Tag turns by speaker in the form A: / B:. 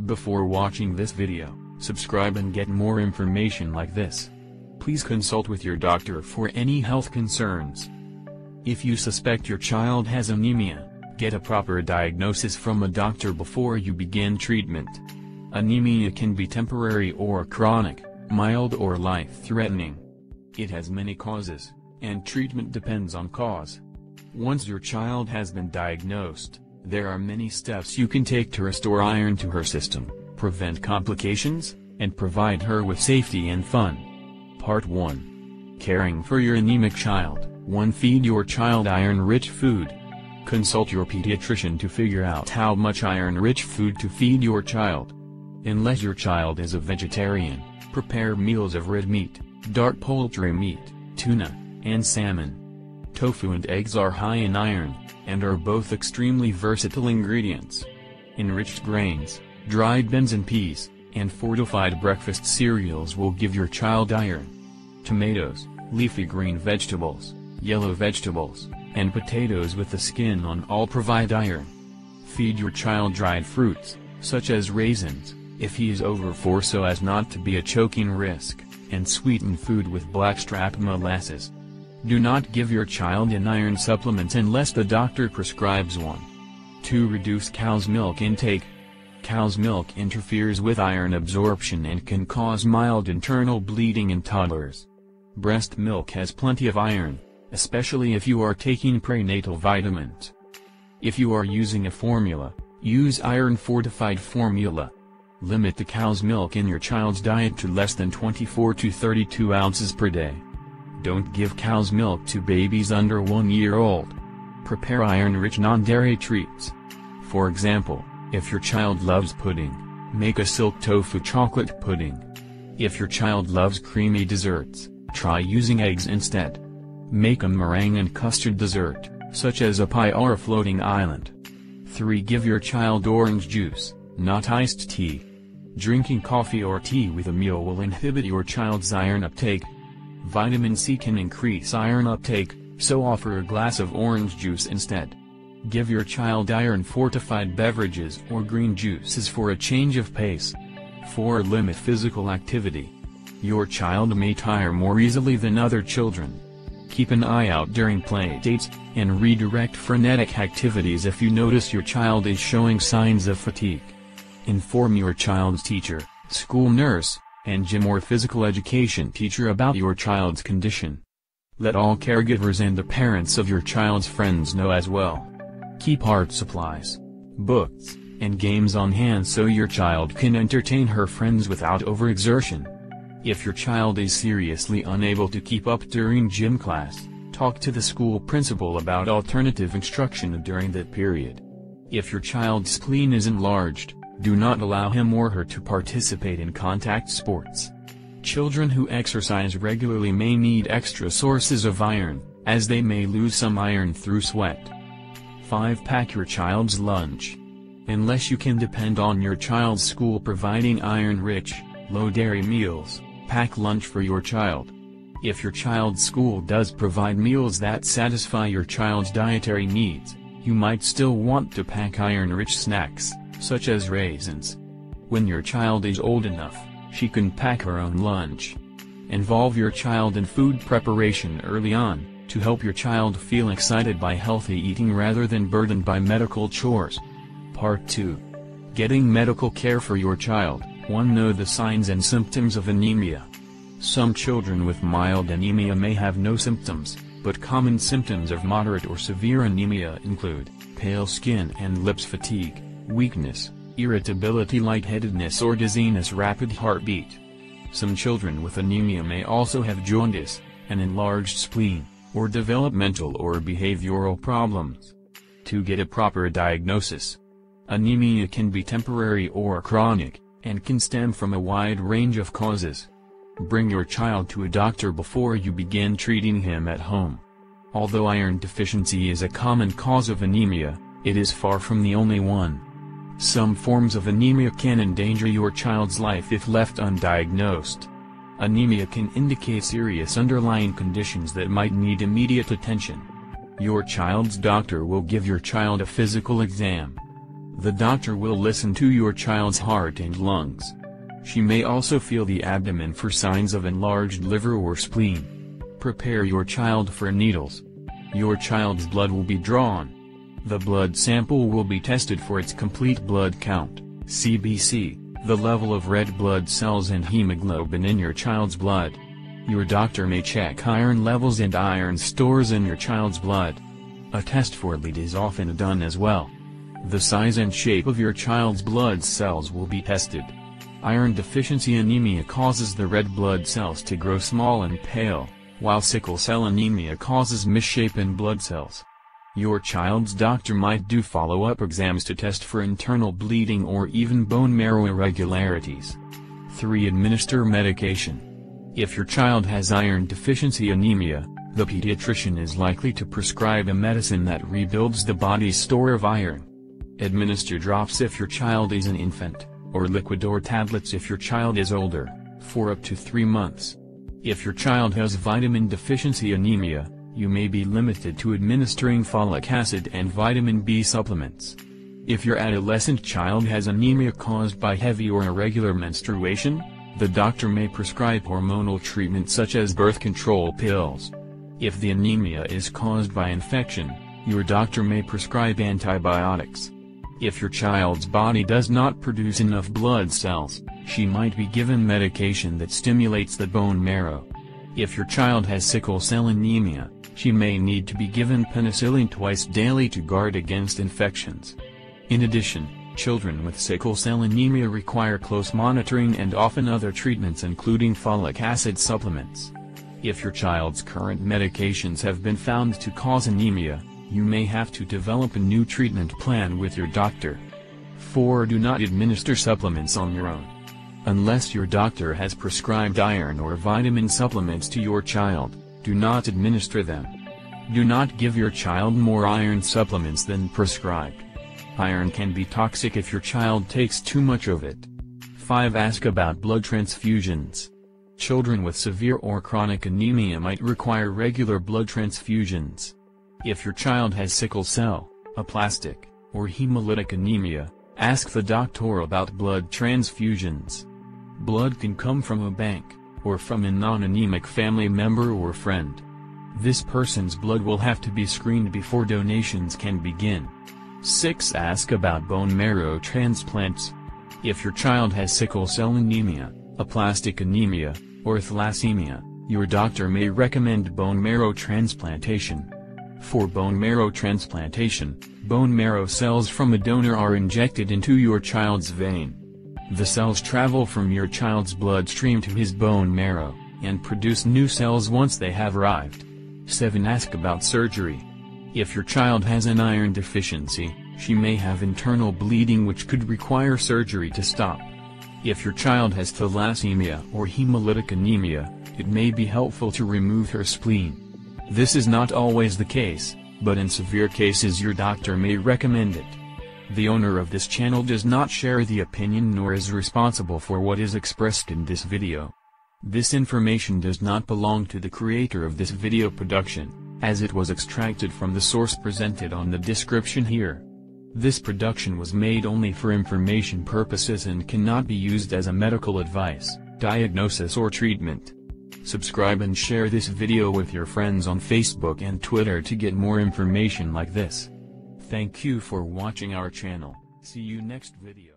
A: Before watching this video, subscribe and get more information like this. Please consult with your doctor for any health concerns. If you suspect your child has anemia, get a proper diagnosis from a doctor before you begin treatment. Anemia can be temporary or chronic, mild or life-threatening. It has many causes, and treatment depends on cause. Once your child has been diagnosed, there are many steps you can take to restore iron to her system, prevent complications, and provide her with safety and fun. Part 1. Caring for your anemic child. 1. Feed your child iron-rich food. Consult your pediatrician to figure out how much iron-rich food to feed your child. Unless your child is a vegetarian, prepare meals of red meat, dark poultry meat, tuna, and salmon. Tofu and eggs are high in iron, and are both extremely versatile ingredients. Enriched grains, dried beans and peas, and fortified breakfast cereals will give your child iron. Tomatoes, leafy green vegetables, yellow vegetables, and potatoes with the skin on all provide iron. Feed your child dried fruits, such as raisins, if he is over 4 so as not to be a choking risk, and sweeten food with blackstrap molasses. Do not give your child an iron supplement unless the doctor prescribes one. 2. Reduce cow's milk intake. Cow's milk interferes with iron absorption and can cause mild internal bleeding in toddlers. Breast milk has plenty of iron, especially if you are taking prenatal vitamins. If you are using a formula, use iron-fortified formula. Limit the cow's milk in your child's diet to less than 24 to 32 ounces per day. Don't give cow's milk to babies under 1 year old. Prepare iron-rich non-dairy treats. For example, if your child loves pudding, make a silk tofu chocolate pudding. If your child loves creamy desserts, try using eggs instead. Make a meringue and custard dessert, such as a pie or a floating island. 3. Give your child orange juice, not iced tea. Drinking coffee or tea with a meal will inhibit your child's iron uptake. Vitamin C can increase iron uptake, so offer a glass of orange juice instead. Give your child iron-fortified beverages or green juices for a change of pace. 4. Limit physical activity. Your child may tire more easily than other children. Keep an eye out during play dates, and redirect frenetic activities if you notice your child is showing signs of fatigue. Inform your child's teacher, school nurse, and gym or physical education teacher about your child's condition. Let all caregivers and the parents of your child's friends know as well. Keep art supplies, books, and games on hand so your child can entertain her friends without overexertion. If your child is seriously unable to keep up during gym class, talk to the school principal about alternative instruction during that period. If your child's spleen is enlarged, do not allow him or her to participate in contact sports. Children who exercise regularly may need extra sources of iron, as they may lose some iron through sweat. 5. Pack your child's lunch. Unless you can depend on your child's school providing iron-rich, low-dairy meals, pack lunch for your child. If your child's school does provide meals that satisfy your child's dietary needs, you might still want to pack iron-rich snacks, such as raisins. When your child is old enough, she can pack her own lunch. Involve your child in food preparation early on, to help your child feel excited by healthy eating rather than burdened by medical chores. Part 2. Getting medical care for your child. 1. Know the signs and symptoms of anemia. Some children with mild anemia may have no symptoms, but common symptoms of moderate or severe anemia include pale skin and lips, fatigue, weakness, irritability, lightheadedness or dizziness, rapid heartbeat. Some children with anemia may also have jaundice, an enlarged spleen, or developmental or behavioral problems. To get a proper diagnosis. Anemia can be temporary or chronic, and can stem from a wide range of causes. Bring your child to a doctor before you begin treating him at home. Although iron deficiency is a common cause of anemia, it is far from the only one. Some forms of anemia can endanger your child's life if left undiagnosed. Anemia can indicate serious underlying conditions that might need immediate attention. Your child's doctor will give your child a physical exam. The doctor will listen to your child's heart and lungs. She may also feel the abdomen for signs of enlarged liver or spleen. Prepare your child for needles. Your child's blood will be drawn. The blood sample will be tested for its complete blood count, CBC, the level of red blood cells and hemoglobin in your child's blood. Your doctor may check iron levels and iron stores in your child's blood. A test for lead is often done as well. The size and shape of your child's blood cells will be tested. Iron deficiency anemia causes the red blood cells to grow small and pale, while sickle cell anemia causes misshapen blood cells. Your child's doctor might do follow-up exams to test for internal bleeding or even bone marrow irregularities. 3. Administer medication. If your child has iron deficiency anemia, the pediatrician is likely to prescribe a medicine that rebuilds the body's store of iron. Administer drops if your child is an infant, or liquid or tablets if your child is older, for up to 3 months. If your child has vitamin deficiency anemia, you may be limited to administering folic acid and vitamin B supplements. If your adolescent child has anemia caused by heavy or irregular menstruation, the doctor may prescribe hormonal treatment such as birth control pills. If the anemia is caused by infection, your doctor may prescribe antibiotics. If your child's body does not produce enough blood cells, she might be given medication that stimulates the bone marrow. If your child has sickle cell anemia, she may need to be given penicillin twice daily to guard against infections. In addition, children with sickle cell anemia require close monitoring and often other treatments including folic acid supplements. If your child's current medications have been found to cause anemia, you may have to develop a new treatment plan with your doctor. 4. Do not administer supplements on your own. Unless your doctor has prescribed iron or vitamin supplements to your child, do not administer them. Do not give your child more iron supplements than prescribed. Iron can be toxic if your child takes too much of it. 5. Ask about blood transfusions. Children with severe or chronic anemia might require regular blood transfusions. If your child has sickle cell, aplastic, or hemolytic anemia, ask the doctor about blood transfusions. Blood can come from a bank, or from a non-anemic family member or friend. This person's blood will have to be screened before donations can begin. 6. Ask about bone marrow transplants. If your child has sickle cell anemia, aplastic anemia, or thalassemia, your doctor may recommend bone marrow transplantation. For bone marrow transplantation, bone marrow cells from a donor are injected into your child's vein. The cells travel from your child's bloodstream to his bone marrow, and produce new cells once they have arrived. 7. Ask about surgery. If your child has an iron deficiency, she may have internal bleeding which could require surgery to stop. If your child has thalassemia or hemolytic anemia, it may be helpful to remove her spleen. This is not always the case, but in severe cases your doctor may recommend it. The owner of this channel does not share the opinion nor is responsible for what is expressed in this video. This information does not belong to the creator of this video production, as it was extracted from the source presented on the description here. This production was made only for information purposes and cannot be used as a medical advice, diagnosis or treatment. Subscribe and share this video with your friends on Facebook and Twitter to get more information like this. Thank you for watching our channel. See you next video.